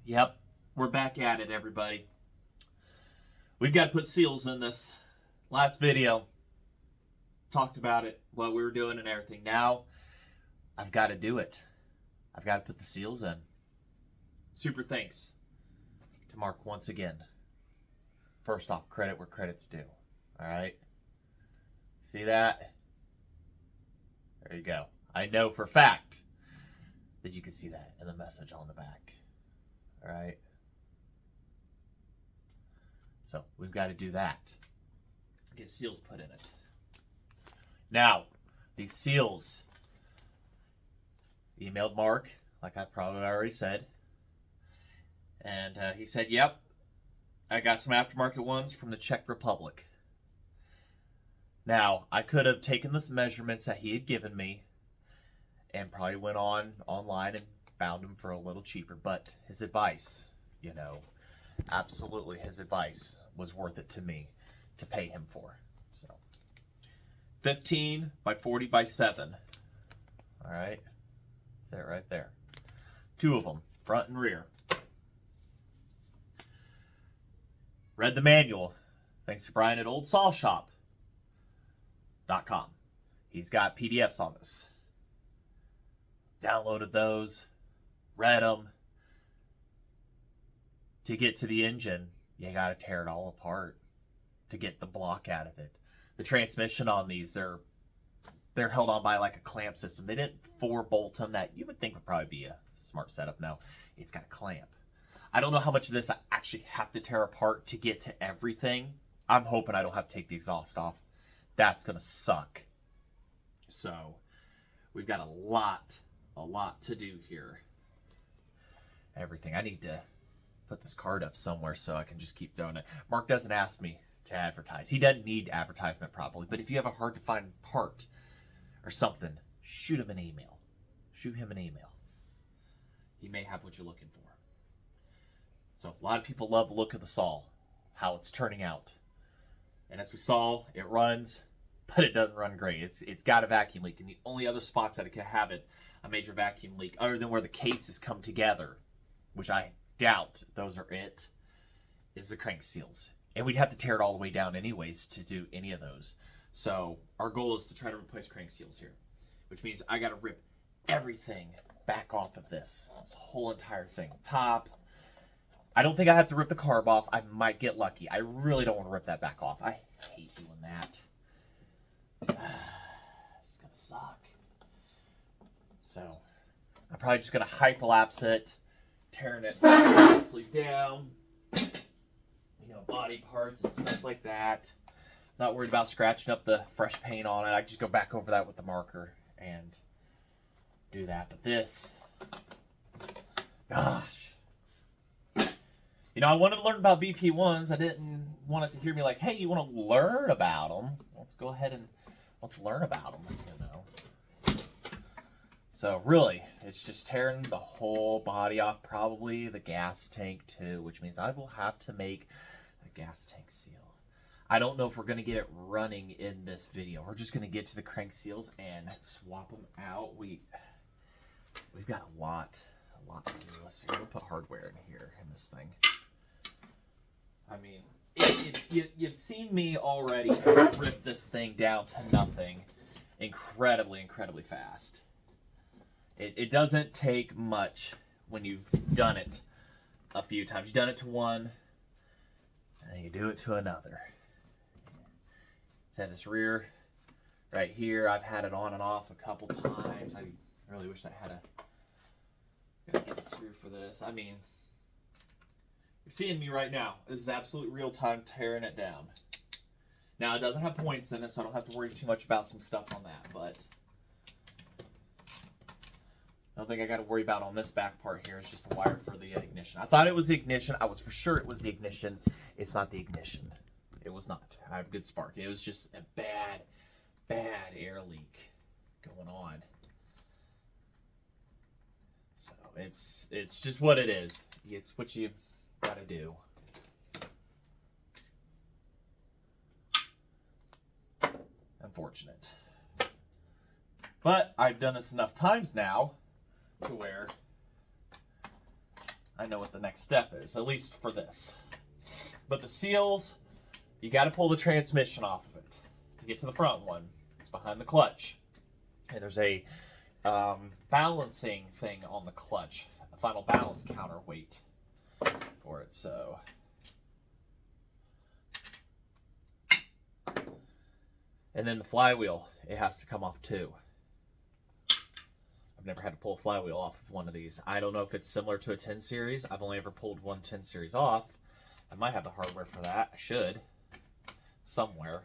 Yep, we're back at it, everybody. We've got to put seals in this. Last video, talked about it, what we were doing and everything. Now, I've got to do it. I've got to put the seals in. Super thanks to Mark once again. First off, credit where credit's due. All right? See that? There you go. I know for a fact that you can see that in the message on the back. All right? So we've got to do that. Get seals put in it. Now, these seals, emailed Mark, like I probably already said. And he said, yep, I got some aftermarket ones from the Czech Republic. Now, I could have taken the measurements that he had given me and probably went online and found them for a little cheaper. But his advice, absolutely his advice was worth it to me to pay him for. So, 15 by 40 by 7. All right. That's it right there. 2 of them, front and rear. Read the manual. Thanks to Brian at oldsawshop.com. He's got PDFs on this. Downloaded those. Read them. To get to the engine, you got to tear it all apart to get the block out of it. The transmission on these, they're held on by like a clamp system. They didn't 4-bolt them that you would think would probably be a smart setup. No, it's got a clamp. I don't know how much of this I actually have to tear apart to get to everything. I'm hoping I don't have to take the exhaust off. That's going to suck. So, we've got a lot to do here. Everything. I need to put this card up somewhere so I can just keep throwing it. Mark doesn't ask me to advertise. He doesn't need advertisement probably, but if you have a hard to find part or something, shoot him an email. Shoot him an email. He may have what you're looking for. So a lot of people love the look of the saw, how it's turning out. And as we saw, it runs, but it doesn't run great. It's got a vacuum leak, and the only other spots that it can have a major vacuum leak, other than where the cases come together, which I doubt those are it, is the crank seals. And we'd have to tear it all the way down anyways to do any of those. So our goal is to try to replace crank seals here, which means I got to rip everything back off of this whole entire thing. Top. I don't think I have to rip the carb off. I might get lucky. I really don't want to rip that back off. I hate doing that. It's going to suck. So, I'm probably just going to hyperlapse it, tearing it mostly down. Body parts and stuff like that. Not worried about scratching up the fresh paint on it. I just go back over that with the marker and do that. But this, gosh. I wanted to learn about BP1s. I didn't want it to hear me like, hey, you want to learn about them? Let's go ahead and let's learn about them, So really, it's just tearing the whole body off, probably the gas tank too, which means I will have to make a gas tank seal. I don't know if we're going to get it running in this video. We're just going to get to the crank seals and swap them out. We've got a lot to do. Let's see, we'll put hardware in here in this thing. I mean, you've seen me already rip this thing down to nothing incredibly fast. It doesn't take much when you've done it a few times. You've done it to one, and then you do it to another. So this rear right here, I've had it on and off a couple times. I really wish I had gotta get a screw for this. I mean, you're seeing me right now. This is absolute real time tearing it down. Now, it doesn't have points in it, so I don't have to worry too much about some stuff on that, but I don't think I got to worry about on this back part here. It's just the wire for the ignition. I thought it was the ignition. I was for sure it was the ignition. It's not the ignition. It was not. I have a good spark. It was just a bad air leak going on. So it's just what it is. It's what you got to do. Unfortunate. But I've done this enough times now to where I know what the next step is, at least for this. But the seals, you got to pull the transmission off of it to get to the front one. It's behind the clutch. And there's a balancing thing on the clutch, a final balance counterweight for it. So, and then the flywheel, it has to come off too. I've never had to pull a flywheel off of one of these. I don't know if it's similar to a 10 series. I've only ever pulled one 10 series off. I might have the hardware for that. I should. Somewhere.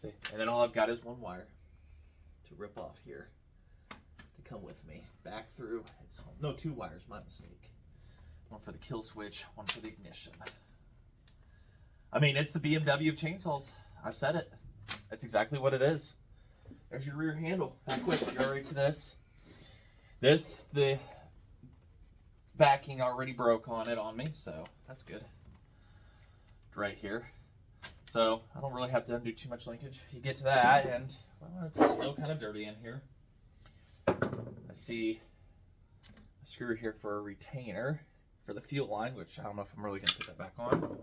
See? And then all I've got is one wire to rip off here to come with me. Back through. It's home. No, 2 wires. My mistake. One for the kill switch, one for the ignition. I mean, it's the BMW of chainsaws. I've said it. That's exactly what it is. There's your rear handle. How quick you're already to this. The backing already broke on it on me, so that's good. Right here. So I don't really have to undo too much linkage. You get to that, and well, it's still kind of dirty in here. I see a screw here for a retainer for the fuel line, which I don't know if I'm really going to put that back on.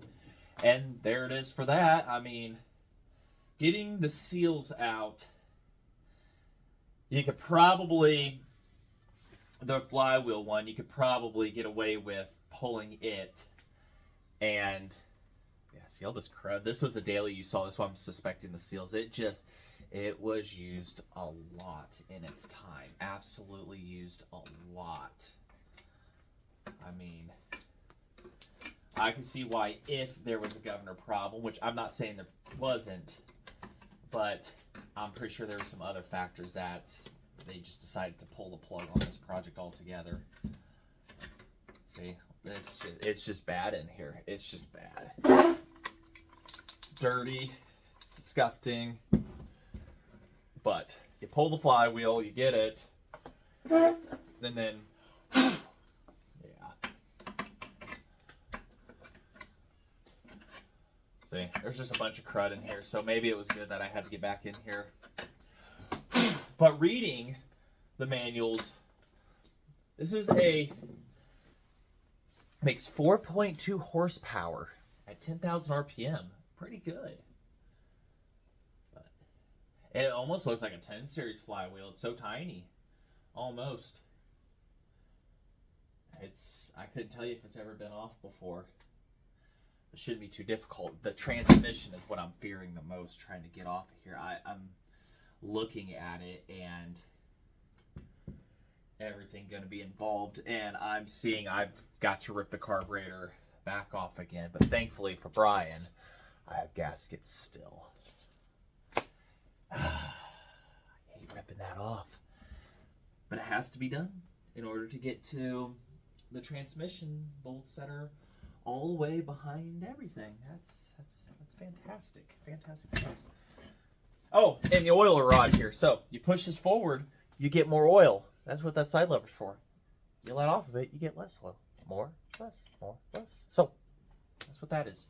And there it is for that. I mean, getting the seals out, you could probably, the flywheel one, you could probably get away with pulling it. And, yeah, see all this crud. This was a daily you saw. That's why I'm suspecting the seals. It was used a lot in its time. Absolutely used a lot. I mean, I can see why if there was a governor problem, which I'm not saying there wasn't, but I'm pretty sure there were some other factors that they just decided to pull the plug on this project altogether. See, it's just bad in here. It's just bad. Dirty, disgusting, but you pull the flywheel, you get it, and then see, there's just a bunch of crud in here, so maybe it was good that I had to get back in here. But reading the manuals, this is makes 4.2 horsepower at 10,000 RPM. Pretty good. But it almost looks like a 10 series flywheel. It's so tiny. Almost. I couldn't tell you if it's ever been off before. It shouldn't be too difficult. The transmission is what I'm fearing the most, trying to get off of here. I'm looking at it and everything going to be involved, and I'm seeing I've got to rip the carburetor back off again, but thankfully for Brian, I have gaskets still. I hate ripping that off, but it has to be done in order to get to the transmission bolts that are all the way behind everything. That's fantastic. Fantastic. Oh, and the oiler rod here. So you push this forward, you get more oil. That's what that side lever's for. You let off of it, you get less oil. More, less, more, less. So that's what that is.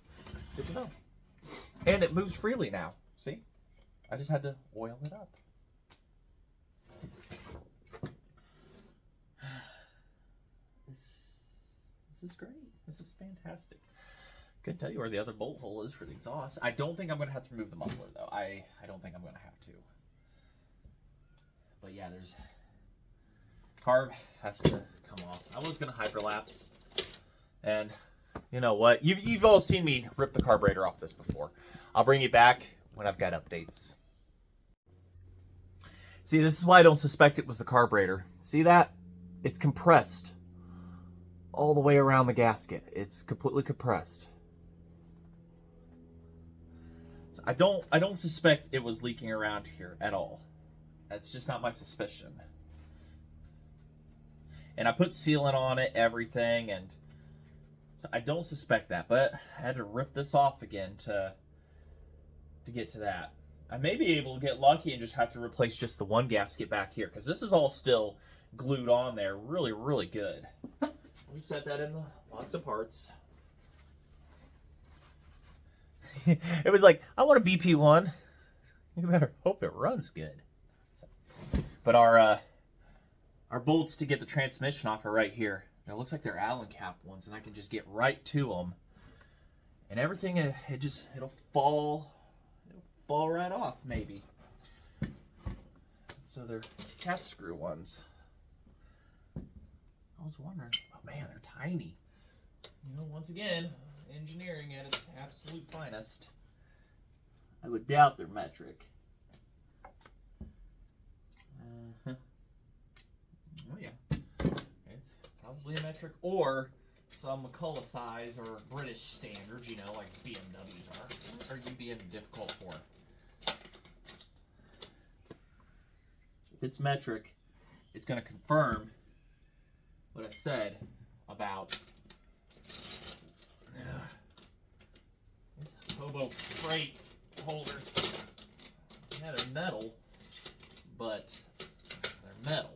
Good to know. And it moves freely now. See? I just had to oil it up. This is great. This is fantastic. Couldn't tell you where the other bolt hole is for the exhaust. I don't think I'm going to have to remove the muffler, though. I don't think I'm going to have to. But yeah, there's... Carb has to come off. I was going to hyperlapse. And you know what? You've all seen me rip the carburetor off this before. I'll bring you back when I've got updates. See, this is why I don't suspect it was the carburetor. See that? It's compressed all the way around the gasket. It's completely compressed. So I don't suspect it was leaking around here at all. That's just not my suspicion. And I put sealant on it, everything, and so I don't suspect that, but I had to rip this off again to get to that. I may be able to get lucky and just have to replace just the one gasket back here, because this is all still glued on there really, really good. We'll set that in the box of parts. It was like, I want a BP1. You better hope it runs good. But our bolts to get the transmission off are right here. It looks like they're Allen cap ones, and I can just get right to them. And everything, it'll fall right off, maybe. So they're cap screw ones. I was wondering, oh man, they're tiny. You know, once again, engineering at its absolute finest. I would doubt they're metric. Oh yeah, it's probably a metric or some McCulloch size or British standards, you know, like BMWs are. What are you being difficult for? If it's metric, it's going to confirm what I said about these hobo freight holders. Yeah, they're metal, but they're metal.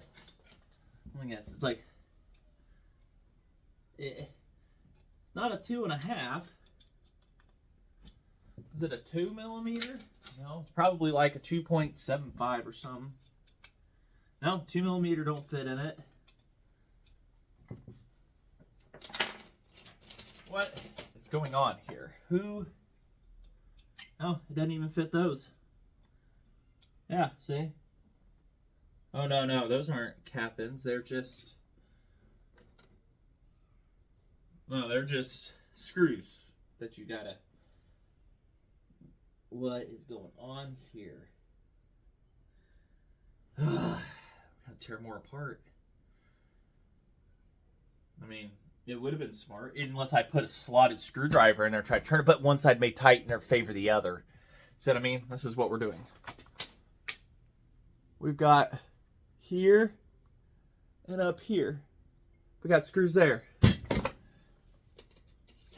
I guess it's like it's not a 2.5. Is it a 2 millimeter? No, it's probably like a 2.75 or something. No, 2 millimeter don't fit in it. What is going on here? Who? Oh, it doesn't even fit those. Yeah, see? Oh, no, those aren't cap-ins. They're just... No, they're just screws that you gotta... What is going on here? Gotta tear more apart. I mean, it would have been smart, unless I put a slotted screwdriver in there, try to turn it, but one side may tighten or favor the other. See what I mean? This is what we're doing. We've got here and up here. We got screws there.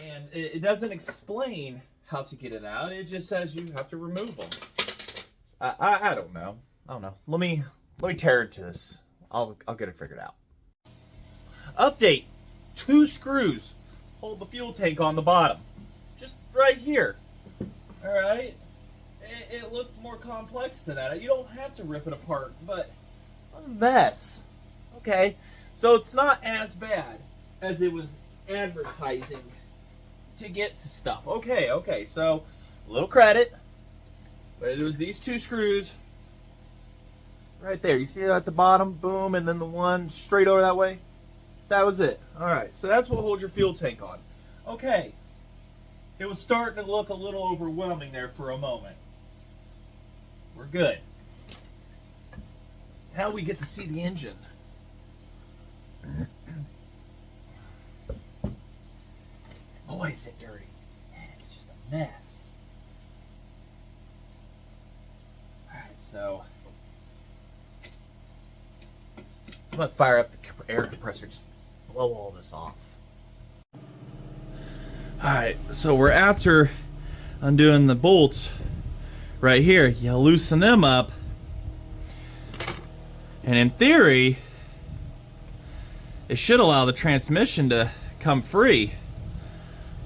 And it doesn't explain how to get it out. It just says you have to remove them. I don't know. I don't know. Let me tear into this. I'll get it figured out. Update. 2 screws hold the fuel tank on the bottom. Just right here. Alright? It looked more complex than that. You don't have to rip it apart, but what a mess. Okay, so it's not as bad as it was advertising to get to stuff. Okay, so a little credit. But it was these 2 screws right there. You see it at the bottom? Boom, and then the one straight over that way. That was it. Alright, so that's what holds your fuel tank on. Okay. It was starting to look a little overwhelming there for a moment. We're good. Now we get to see the engine. Boy, is it dirty. Man, it's just a mess. Alright, so I'm going to fire up the air compressor, just blow all this off. Alright, so we're after undoing the bolts right here. You loosen them up, and in theory, it should allow the transmission to come free.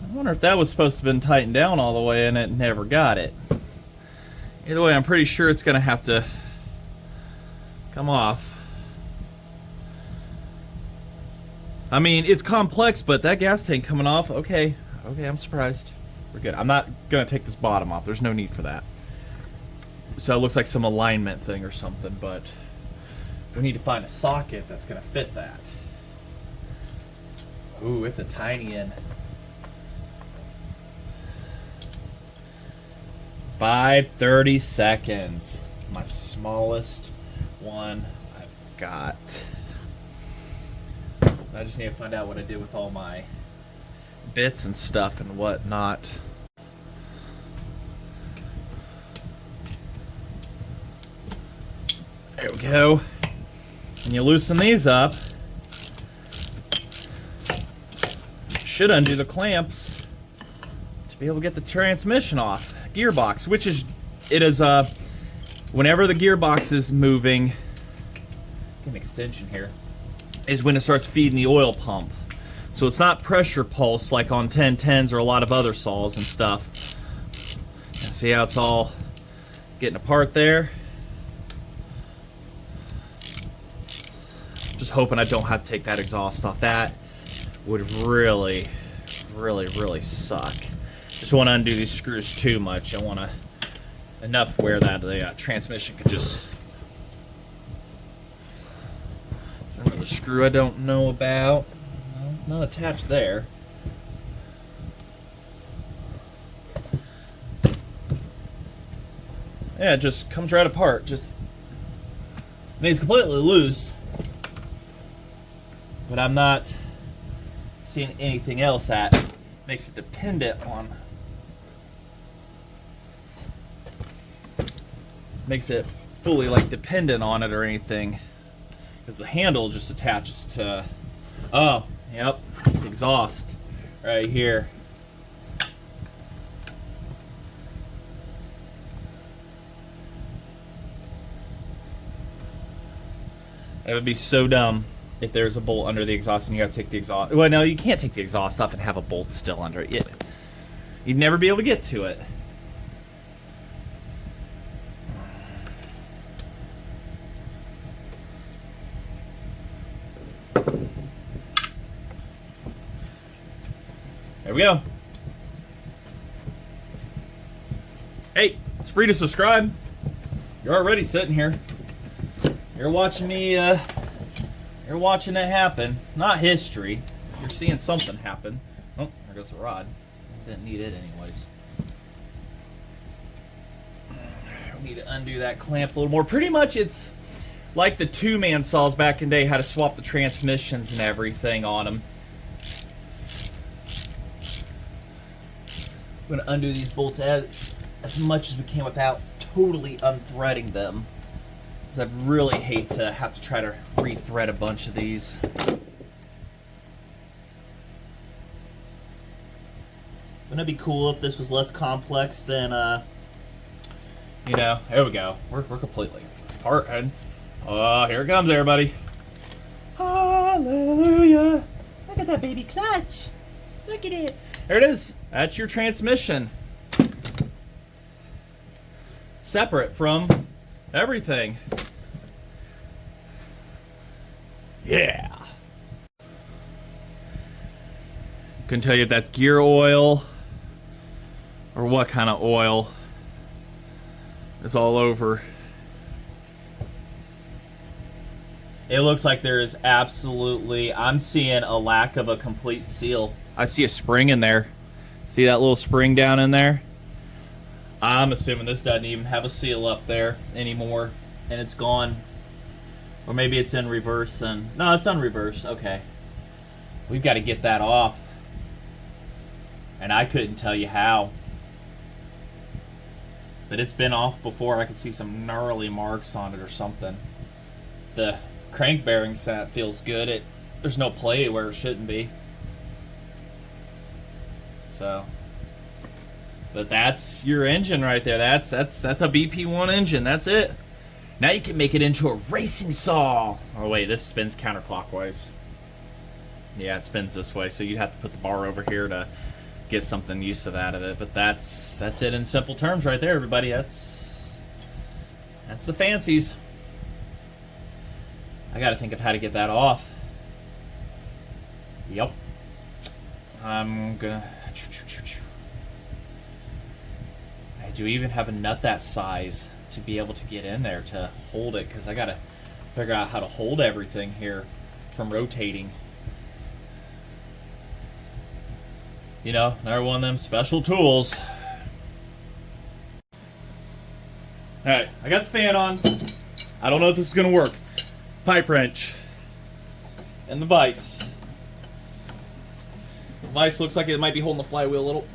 I wonder if that was supposed to have been tightened down all the way and it never got it. Either way, I'm pretty sure it's going to have to come off. I mean, it's complex, but that gas tank coming off, okay, I'm surprised. We're good. I'm not going to take this bottom off. There's no need for that. So it looks like some alignment thing or something, but we need to find a socket that's going to fit that. Ooh, it's a tiny end. 5/30 seconds. My smallest one I've got. I just need to find out what I did with all my bits and stuff and whatnot. There we go. And you loosen these up. Should undo the clamps to be able to get the transmission off. Gearbox, which is, whenever the gearbox is moving, get an extension here, is when it starts feeding the oil pump. So it's not pressure pulse like on 1010s or a lot of other saws and stuff. See how it's all getting apart there. Just hoping I don't have to take that exhaust off. That would really suck. Just want to undo these screws too much. I want to enough where that the transmission could just. Another screw I don't know about. No, not attached there. Yeah, it just comes right apart. Just, I mean, it's completely loose, but I'm not seeing anything else that makes it dependent on. Makes it fully like dependent on it or anything, because the handle just attaches to. Oh, yep, exhaust right here. It would be so dumb if there's a bolt under the exhaust and you have to take the exhaust. Well, no, you can't take the exhaust off and have a bolt still under it. You'd never be able to get to it. There we go. Hey, it's free to subscribe. You're already sitting here. You're watching me, you're watching it happen. Not history. You're seeing something happen. Oh, there goes the rod. Didn't need it anyways. We need to undo that clamp a little more. Pretty much it's like the two-man saws back in the day, how to swap the transmissions and everything on them. I'm going to undo these bolts as much as we can without totally unthreading them. I'd really hate to have to try to re-thread a bunch of these. Wouldn't it be cool if this was less complex than, you know, there we go. We're completely apart. And, here it comes, everybody. Hallelujah. Look at that baby clutch. Look at it. There it is. That's your transmission. Separate from everything. Yeah. Couldn't tell you if that's gear oil or what kind of oil. It's all over. It looks like there is absolutely, I'm seeing a lack of a complete seal. I see a spring in there. See that little spring down in there? I'm assuming this doesn't even have a seal up there anymore, and it's gone. Or maybe it's in reverse, and no, it's on reverse. Okay. We've got to get that off. And I couldn't tell you how. But it's been off before. I could see some gnarly marks on it or something. The crank bearing set feels good. There's no play where it shouldn't be. So, but that's your engine right there. That's a BP1 engine. That's it. Now you can make it into a racing saw. Oh wait, this spins counterclockwise. Yeah, it spins this way, so you'd have to put the bar over here to get something use out of it. But that's it in simple terms right there, everybody. That's the fancies. I gotta think of how to get that off. Yep. I'm gonna. Do we even have a nut that size to be able to get in there to hold it? Because I gotta figure out how to hold everything here from rotating. You know, another one of them special tools. Alright, I got the fan on. I don't know if this is gonna work. Pipe wrench. And the vise. The vise looks like it might be holding the flywheel a little.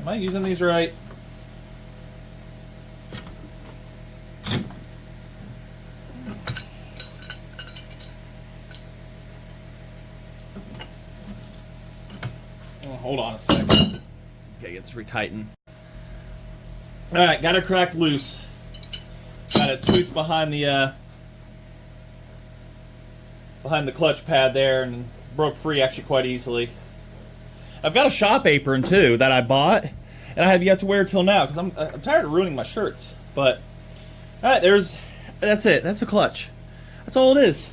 Am I using these right? Oh, hold on a second. Okay, get this retightened. Alright, got it cracked loose. Got a tooth behind the behind the clutch pad there and broke free actually quite easily. I've got a shop apron too that I bought, and I have yet to wear till now because I'm tired of ruining my shirts. But all right, that's it. That's a clutch. That's all it is.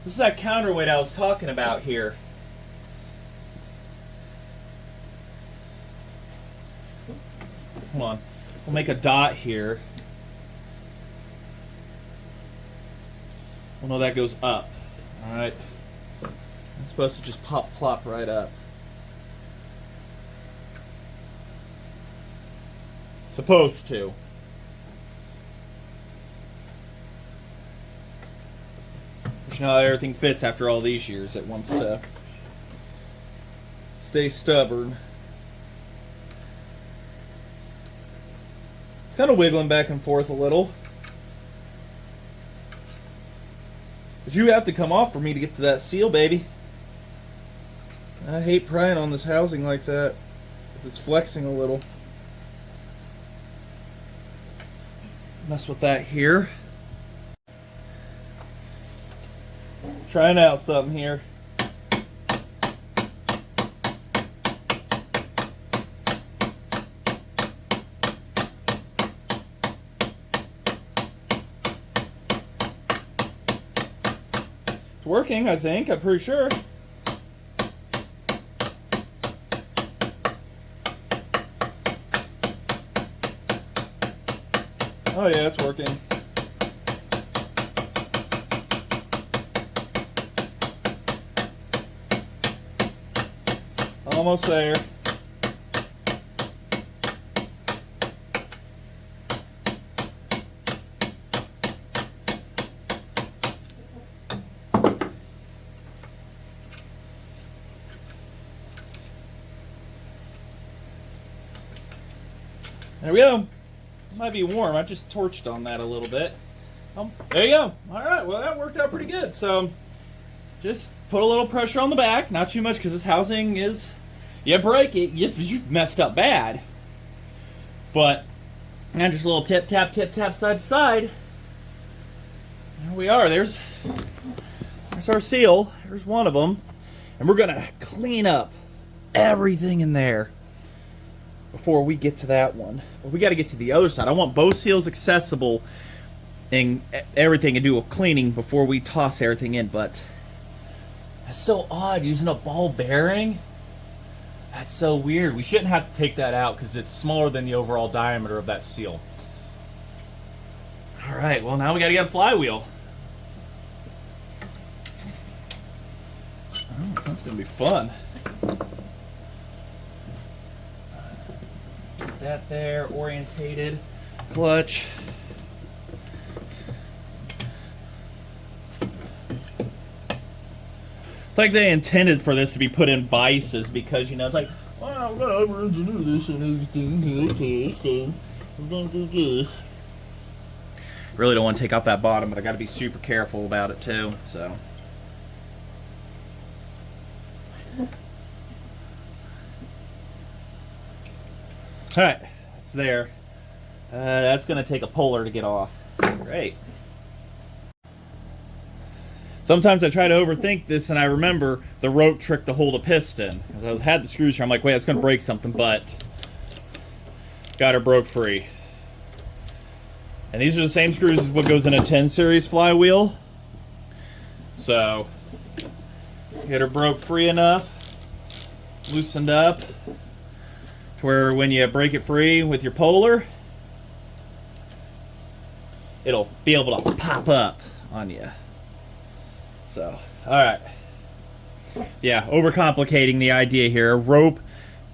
This is that counterweight I was talking about here. Hold on. We'll make a dot here. We'll know that goes up. All right. It's supposed to just plop right up. Supposed to. But you know how everything fits after all these years. It wants to stay stubborn. It's kind of wiggling back and forth a little. But you have to come off for me to get to that seal, baby. I hate prying on this housing like that because it's flexing a little. Mess with that here. Trying out something here. It's working, I think. I'm pretty sure. Oh yeah, it's working. Almost there. There we go. It might be warm. I just torched on that a little bit. There you go. All right. Well, that worked out pretty good. So just put a little pressure on the back. Not too much because this housing is, you break it, you've messed up bad. But, and just a little tip, tap, side to side. There we are. There's our seal. There's one of them. And we're going to clean up everything in there before we get to that one. But we got to get to the other side. I want both seals accessible and everything and do a cleaning before we toss everything in. But that's so odd using a ball bearing. That's so weird. We shouldn't have to take that out because it's smaller than the overall diameter of that seal. All right, well now we got to get a flywheel. Oh, that's going to be fun. Get that there, orientated, clutch. It's like they intended for this to be put in vices because, you know, it's like, well, I'm going to engineer this and everything. Okay, so I'm going to do this. Really don't want to take off that bottom, but I got to be super careful about it too, so. Alright, it's there. That's going to take a puller to get off. Great. Sometimes I try to overthink this and I remember the rope trick to hold a piston. As I had the screws here, I'm like, wait, it's going to break something, but got her broke free. And these are the same screws as what goes in a 10 series flywheel. So, get her broke free enough, loosened up, to where when you break it free with your puller, it'll be able to pop up on you. So, alright. Yeah, overcomplicating the idea here. A rope,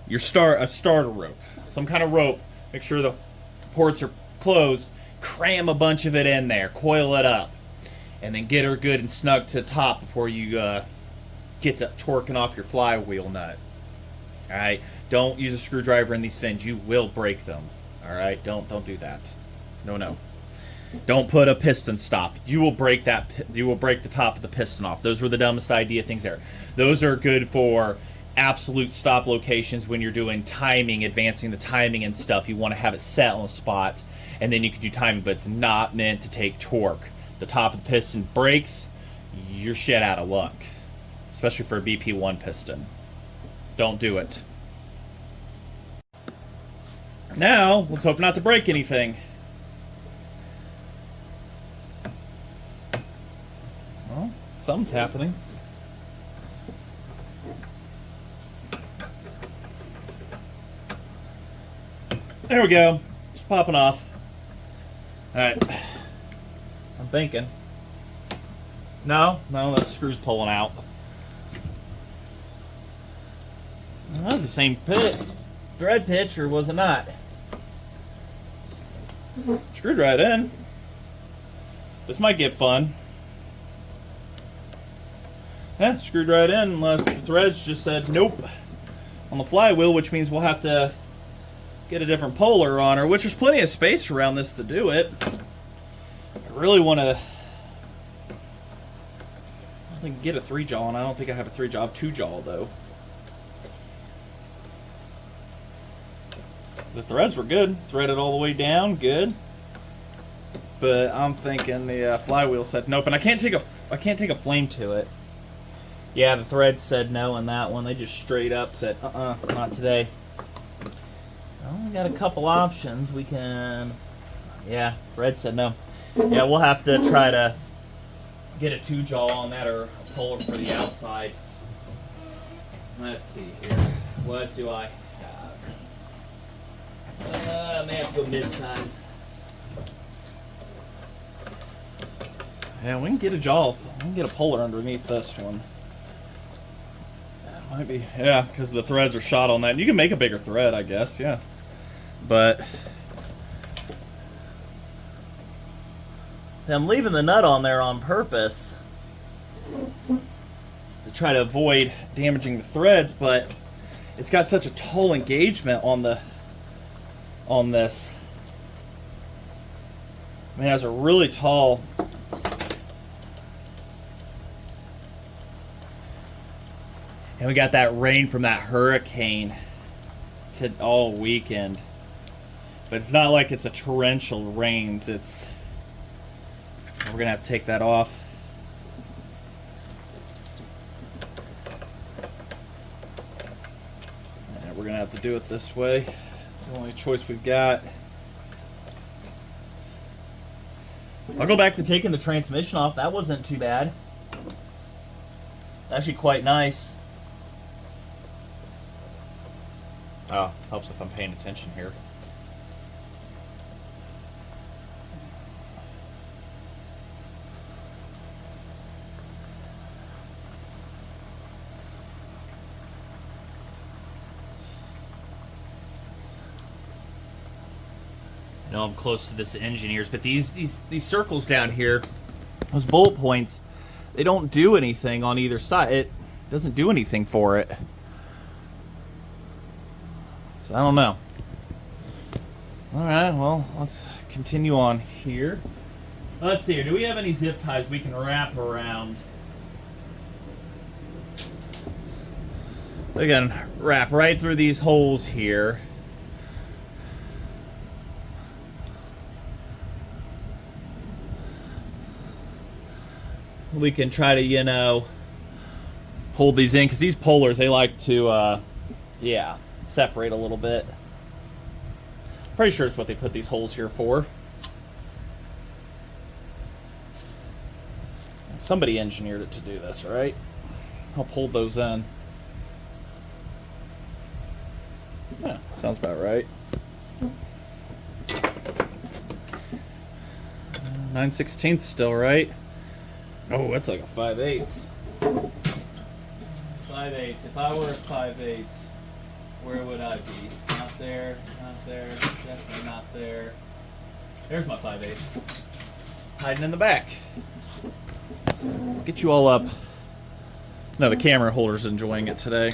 a starter rope. Some kind of rope. Make sure the ports are closed. Cram a bunch of it in there. Coil it up. And then get her good and snug to the top before you get to torquing off your flywheel nut. Alright? Don't use a screwdriver in these fins. You will break them. Alright? Don't do that. No. Don't put a piston stop. You will break that. You will break the top of the piston off. Those were the dumbest idea things there. Those are good for absolute stop locations when you're doing timing, advancing the timing and stuff. You want to have it set on a spot, and then you can do timing. But it's not meant to take torque. The top of the piston breaks. you're shit out of luck. Especially for a BP1 piston. Don't do it. Now, let's hope not to break anything. Well, something's happening. There we go. It's popping off. Alright. I'm thinking. No, that screw's pulling out. That was the same thread pitch, or was it not? Screwed right in. This might get fun. Yeah, screwed right in, unless the threads just said nope on the flywheel, which means we'll have to get a different polar on her, which there's plenty of space around this to do it. I really want to... I think get a 3-jaw, and I don't think I have a 3-jaw. I have 2-jaw, though. The threads were good. Threaded all the way down, good. But I'm thinking the flywheel said nope, and I can't take a flame to it. Yeah, the thread said no on that one. They just straight up said, not today. Well, we got a couple options. We can... Yeah, thread said no. Yeah, we'll have to try to get a 2-jaw on that, or a polar for the outside. Let's see here. What do I have? I may have to go mid-size. Yeah, we can get a jaw. We can get a polar underneath this one. That might be, yeah, because the threads are shot on that. You can make a bigger thread, I guess, yeah. But I'm leaving the nut on there on purpose to try to avoid damaging the threads, but it's got such a tall engagement on this. I mean, it has a really tall... And we got that rain from that hurricane all weekend. But it's not like it's a torrential rains. It's... We're going to have to take that off. And we're going to have to do it this way. It's the only choice we've got. I'll go back to taking the transmission off. That wasn't too bad. Actually quite nice. Oh, helps if I'm paying attention here. I know I'm close to this engineers, but these circles down here, those bullet points, they don't do anything on either side. It doesn't do anything for it. So I don't know. Alright, well, let's continue on here. Let's see here. Do we have any zip ties we can wrap around? We can wrap right through these holes here. We can try to, you know, hold these in, because these polars, they like to, yeah, separate a little bit. Pretty sure it's what they put these holes here for. Somebody engineered it to do this, right? I'll pull those in. Yeah, sounds about right. 9/16 still, right? Oh, that's like a 5/8. 5/8. If I were a 5/8, where would I be? Not there, not there, definitely not there. There's my 5/8. Hiding in the back. Let's get you all up. No, the camera holder's enjoying it today.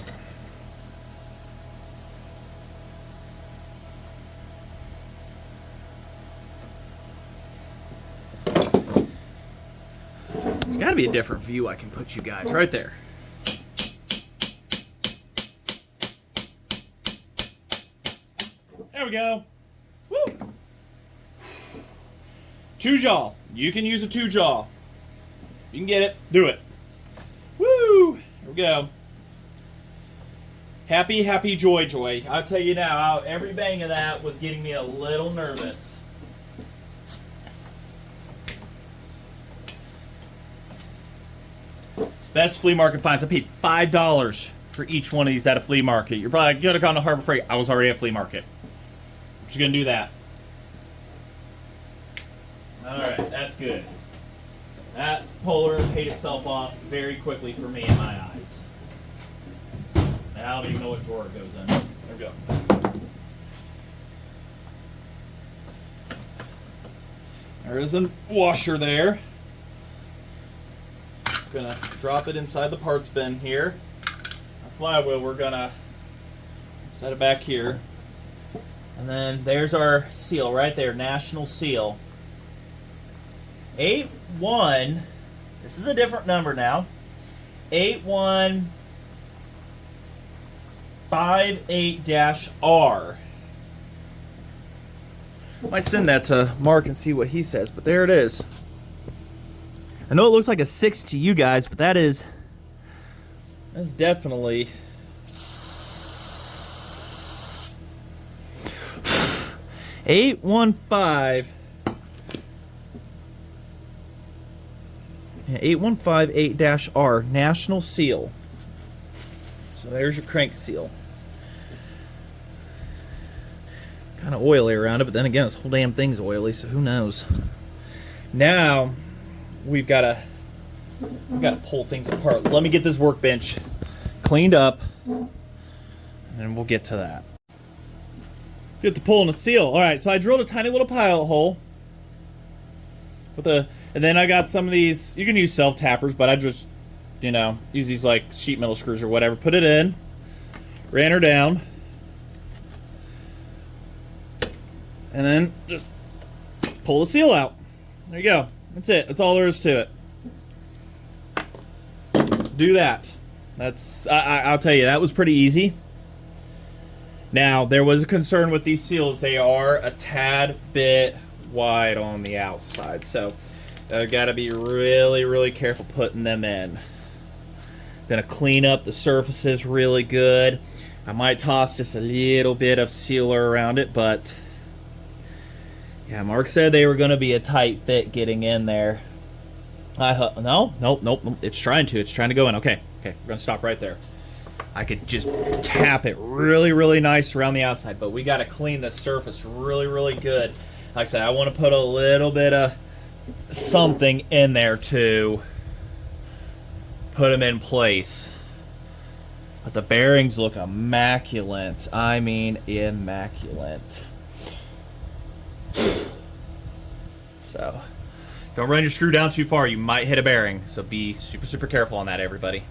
There's got to be a different view I can put you guys right there. There we go. Woo! 2-jaw. You can use a 2-jaw. You can get it. Do it. Woo! Here we go. Happy, happy, joy, joy. I'll tell you now, every bang of that was getting me a little nervous. Best flea market finds. I paid $5 for each one of these at a flea market. You're probably going to go to Harbor Freight. I was already at a flea market. I'm just going to do that. Alright, that's good. That Polar paid itself off very quickly for me in my eyes. Now I don't even know what drawer it goes in. There we go. There's a washer there. Gonna drop it inside the parts bin here. Our flywheel, we're gonna set it back here. And then there's our seal right there, national seal. 81, this is a different number now. 8158-R. Might send that to Mark and see what he says, but there it is. I know it looks like a 6 to you guys, but that's definitely 815. Yeah, 8158-R, national seal. So there's your crank seal. Kind of oily around it, but then again, this whole damn thing's oily, so who knows. Now we've got to pull things apart. Let me get this workbench cleaned up, and we'll get to that. Get the pulling the seal. All right, so I drilled a tiny little pilot hole and then I got some of these. You can use self tappers, but I just, use these like sheet metal screws or whatever. Put it in, ran her down, and then just pull the seal out. There you go. That's it. That's all there is to it. Do that. I'll tell you, that was pretty easy. Now, there was a concern with these seals. They are a tad bit wide on the outside, so I've got to be really, really careful putting them in. Gonna clean up the surfaces really good. I might toss just a little bit of sealer around it, but yeah, Mark said they were gonna be a tight fit getting in there. Nope. It's trying to go in. Okay, we're gonna stop right there. I could just tap it really, really nice around the outside, but we got to clean the surface really, really good. Like I said, I want to put a little bit of something in there to put them in place. But the bearings look immaculate. I mean, immaculate. So, don't run your screw down too far. You might hit a bearing. So be super, super careful on that, everybody.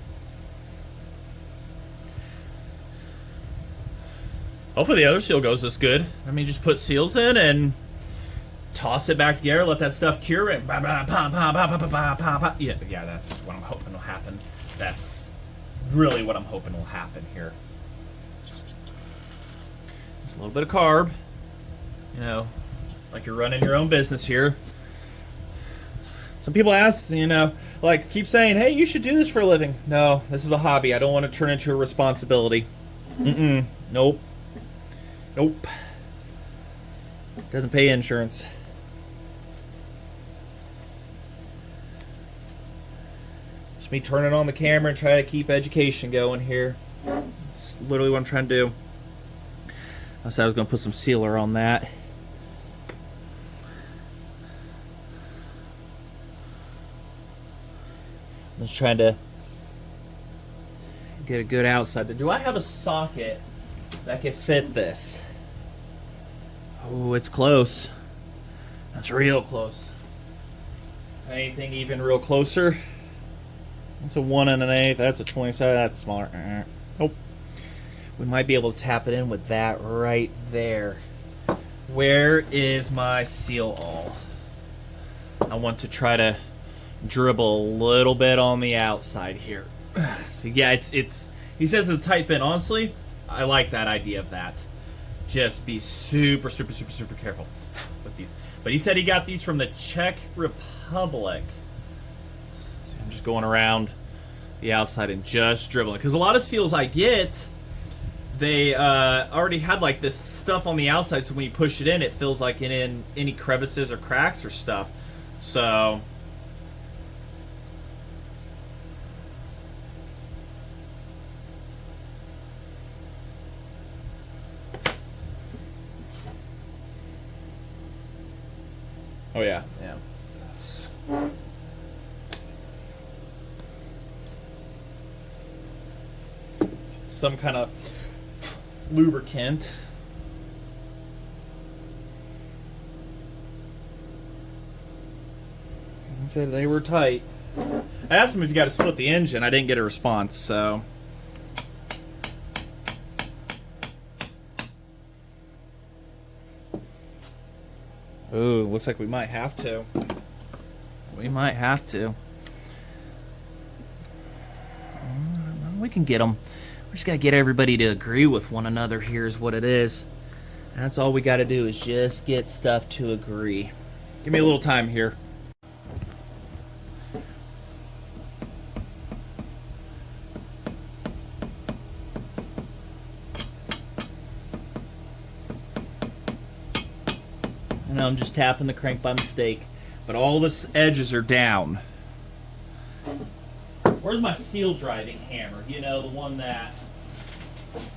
Hopefully the other seal goes this good. I mean, just put seals in and toss it back together, let that stuff cure, and yeah, that's what I'm hoping will happen. That's really what I'm hoping will happen here. Just a little bit of carb, like you're running your own business here. Some people ask, keep saying, hey, you should do this for a living. No, this is a hobby. I don't want to turn into a responsibility. Nope. Doesn't pay insurance. Just me turning on the camera and try to keep education going here. It's literally what I'm trying to do. I said I was going to put some sealer on that. I'm just trying to get a good outside. Do I have a socket that can fit this? Oh, it's close. That's real close. Anything even real closer? That's a 1 1/8. That's a 27. That's smaller. Nope. We might be able to tap it in with that right there. Where is my seal all? I want to try to dribble a little bit on the outside here. So yeah, it's he says it's a tight fit. Honestly, I like that idea of that. Just be super, super, super, super careful with these. But he said he got these from the Czech Republic. So just going around the outside and just dribbling. Because a lot of seals I get, they already had like this stuff on the outside, so when you push it in, it feels like in any crevices or cracks or stuff. So oh yeah, yeah. Some kind of lubricant. He said they were tight. I asked him if you got to split the engine. I didn't get a response, so. Ooh, looks like we might have to. We might have to. We can get them. We just got to get everybody to agree with one another. Here's what it is. That's all we got to do is just get stuff to agree. Give me a little time here. And I'm just tapping the crank by mistake. But all the edges are down. Where's my seal driving hammer? You know, the one that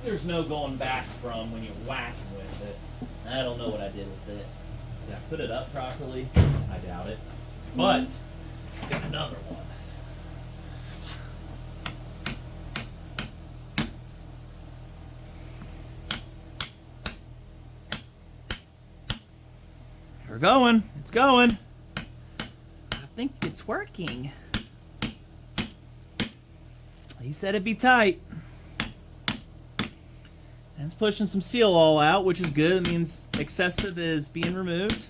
there's no going back from when you're whacking with it. I don't know what I did with it. Did I put it up properly? I doubt it. But, get another one. We're going. It's going. I think it's working. He said it'd be tight. And it's pushing some seal all out, which is good. It means excessive is being removed.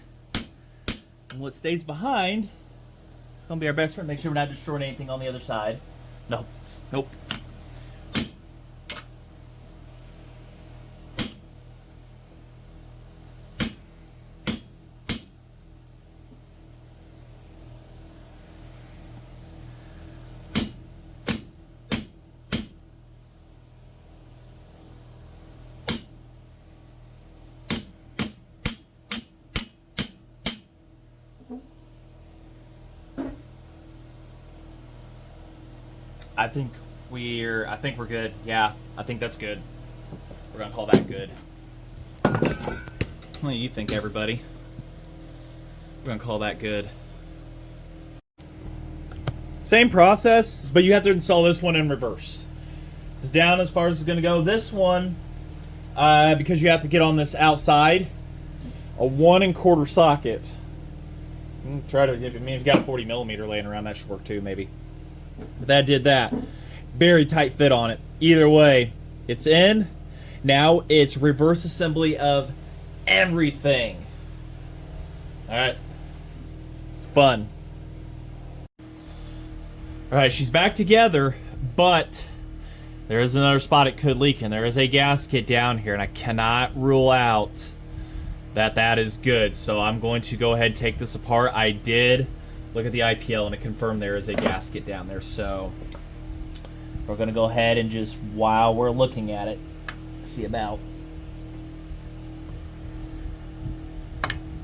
And what stays behind is going to be our best friend. Make sure we're not destroying anything on the other side. Nope. Nope. I think we're good. Yeah, I think that's good. We're gonna call that good. What do you think, everybody? We're gonna call that good. Same process, but you have to install this one in reverse. This is down as far as it's gonna go. This one, because you have to get on this outside, a 1 1/4 socket. Try to, if you've got a 40 millimeter laying around, that should work too, maybe. But that did that. Very tight fit on it. Either way, it's in. Now it's reverse assembly of everything. Alright. It's fun. Alright, she's back together, but there is another spot it could leak in. There is a gasket down here, and I cannot rule out that is good. So I'm going to go ahead and take this apart. I did look at the IPL, and it confirmed there is a gasket down there. So we're going to go ahead and just, while we're looking at it, see about.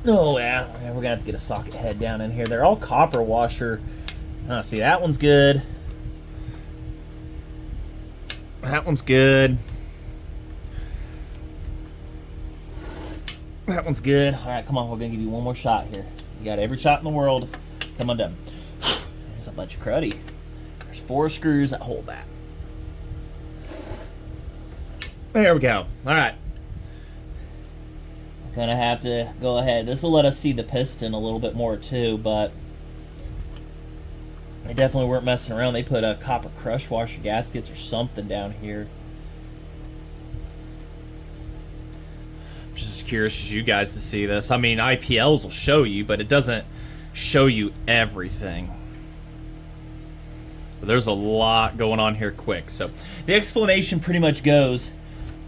Oh, yeah. We're going to have to get a socket head down in here. They're all copper washer. See, that one's good. That one's good. That one's good. All right, come on. We're going to give you one more shot here. You got every shot in the world. Come on down. There's a bunch of cruddy. There's 4 screws that hold that. There we go. All right. I'm going to have to go ahead. This will let us see the piston a little bit more too, but they definitely weren't messing around. They put a copper crush washer gaskets or something down here. I'm just as curious as you guys to see this. I mean, IPLs will show you, but it doesn't show you everything. But there's a lot going on here quick. So the explanation pretty much goes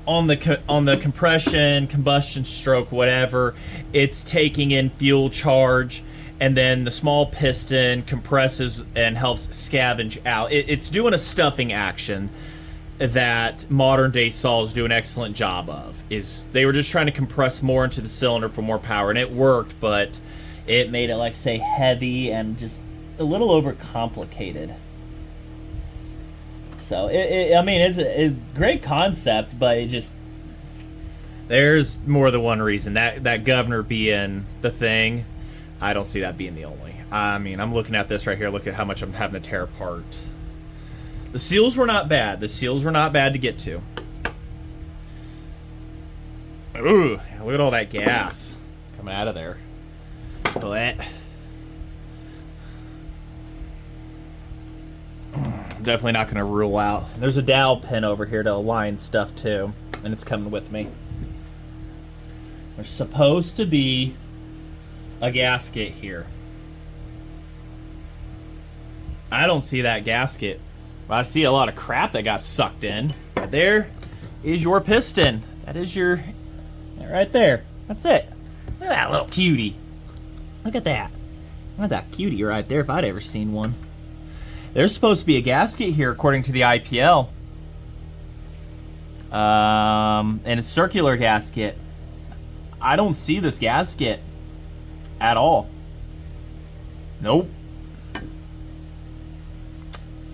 on the compression, combustion stroke, whatever. It's taking in fuel charge and then the small piston compresses and helps scavenge out. It's doing a stuffing action that modern day saws do an excellent job of. Is they were just trying to compress more into the cylinder for more power, and it worked, but it made it, like, say, heavy and just a little overcomplicated. So I mean, it's a great concept, but it just, there's more than one reason. That governor being the thing, I don't see that being the only. I mean, I'm looking at this right here. Look at how much I'm having to tear apart. The seals were not bad. The seals were not bad to get to. Ooh, look at all that gas coming out of there. But definitely not going to rule out. There's a dowel pin over here to align stuff too, and it's coming with me. There's supposed to be a gasket here. I don't see that gasket. I see a lot of crap that got sucked in. But there is your piston. That is your, right there. That's it. Look at that little cutie. Look at that. Look at that cutie right there if I'd ever seen one. There's supposed to be a gasket here according to the IPL. And it's circular gasket. I don't see this gasket at all. Nope.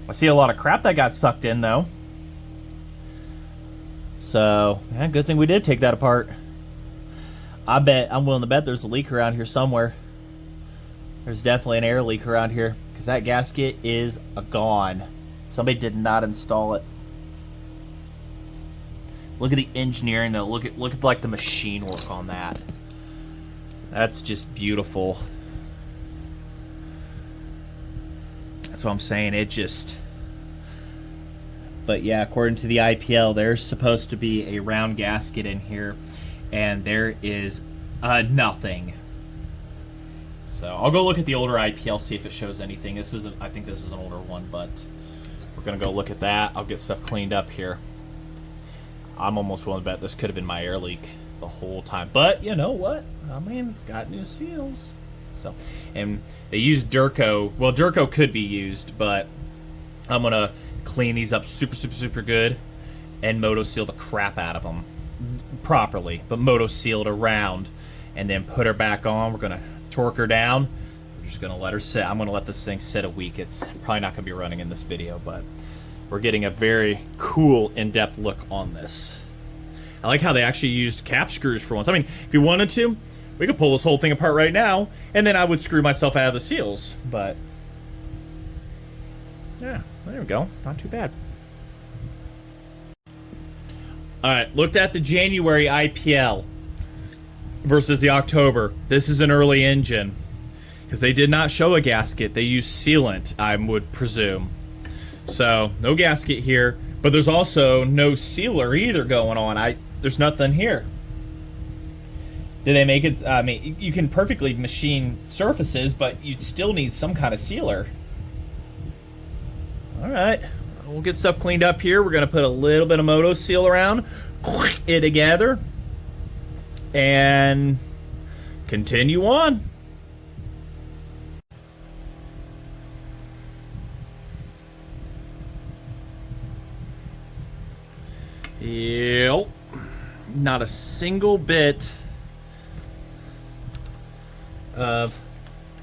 I see a lot of crap that got sucked in, though. So, yeah, good thing we did take that apart. I'm willing to bet there's a leak around here somewhere. There's definitely an air leak around here, because that gasket is gone. Somebody did not install it. Look at the engineering, though. Look at like the machine work on that. That's just beautiful. That's what I'm saying. It just... But yeah, according to the IPL, there's supposed to be a round gasket in here, and there is nothing. So I'll go look at the older IPL, see if it shows anything. This isn't. I think this is an older one, but we're gonna go look at that. I'll get stuff cleaned up here. I'm almost willing to bet this could have been my air leak the whole time. But you know what? I mean, it's got new seals. So, and they use Durco. Well, Durco could be used, but I'm gonna clean these up super good and moto seal the crap out of them properly, but moto seal it around and then put her back on. We're gonna torque her down. We're just gonna let her sit. I'm gonna let this thing sit a week. It's probably not gonna be running in this video, but we're getting a very cool in-depth look on this. I like how they actually used cap screws for once. I mean, if you wanted to, we could pull this whole thing apart right now, and then I would screw myself out of the seals, but yeah, there we go. Not too bad. Alright, looked at the January IPL versus the October. This is an early engine, because they did not show a gasket. They used sealant, I would presume. So, no gasket here, but there's also no sealer either going on. There's nothing here. Did they make it? I mean, you can perfectly machine surfaces, but you still need some kind of sealer. Alright, we'll get stuff cleaned up here. We're going to put a little bit of moto seal around it together and continue on. Yep. Not a single bit of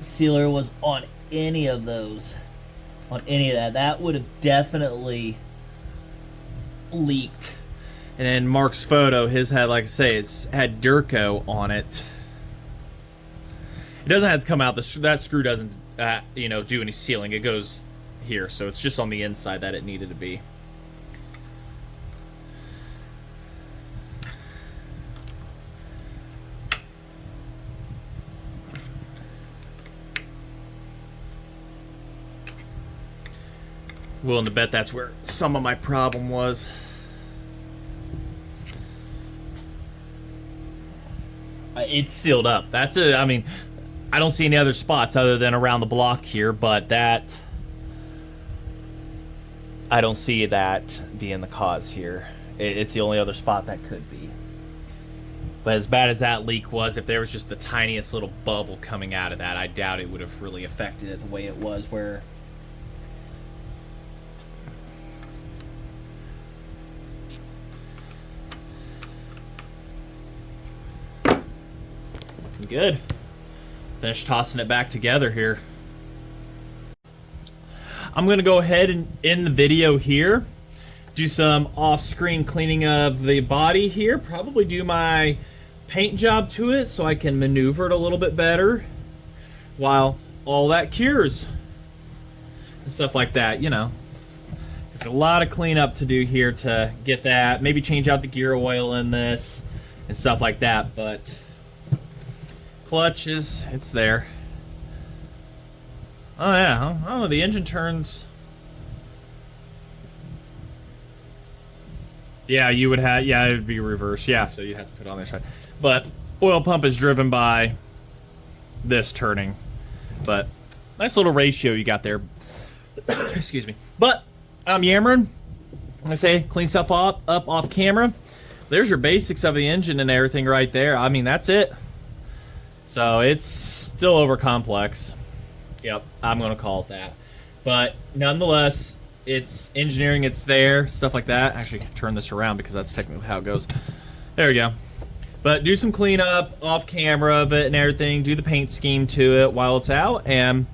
sealer was on any of those. On any of that. That would have definitely leaked. And then Mark's photo, his had, like I say, it's had Durco on it. It doesn't have to come out. That screw doesn't, do any sealing. It goes here, so it's just on the inside that it needed to be. Willing to bet that's where some of my problem was. It's sealed up. I mean, I don't see any other spots other than around the block here, but that, I don't see that being the cause here. It's the only other spot that could be. But as bad as that leak was, if there was just the tiniest little bubble coming out of that, I doubt it would have really affected it the way it was. Where good. Finish tossing it back together here. I'm going to go ahead and end the video here. Do some off-screen cleaning of the body here. Probably do my paint job to it so I can maneuver it a little bit better while all that cures. And stuff like that, you know. There's a lot of cleanup to do here to get that. Maybe change out the gear oil in this and stuff like that, but clutch it's there. Oh yeah, I don't know, the engine turns. Yeah, you would have, yeah, it would be reverse. Yeah, so you'd have to put it on this side. But oil pump is driven by this turning. But nice little ratio you got there. Excuse me. But I'm yammering. I say clean stuff up off camera. There's your basics of the engine and everything right there. I mean, that's it. So it's still over complex. Yep, I'm going to call it that. But nonetheless, it's engineering, it's there, stuff like that. Actually, turn this around because that's technically how it goes. There we go. But do some cleanup off camera of it and everything. Do the paint scheme to it while it's out and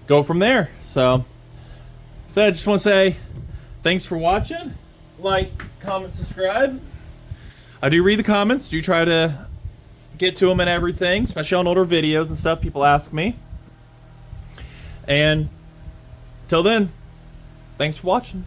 go from there. So I just want to say thanks for watching. Like, comment, subscribe. I do read the comments. Do try to get to them and everything, especially on older videos and stuff. People ask me. And till then, thanks for watching.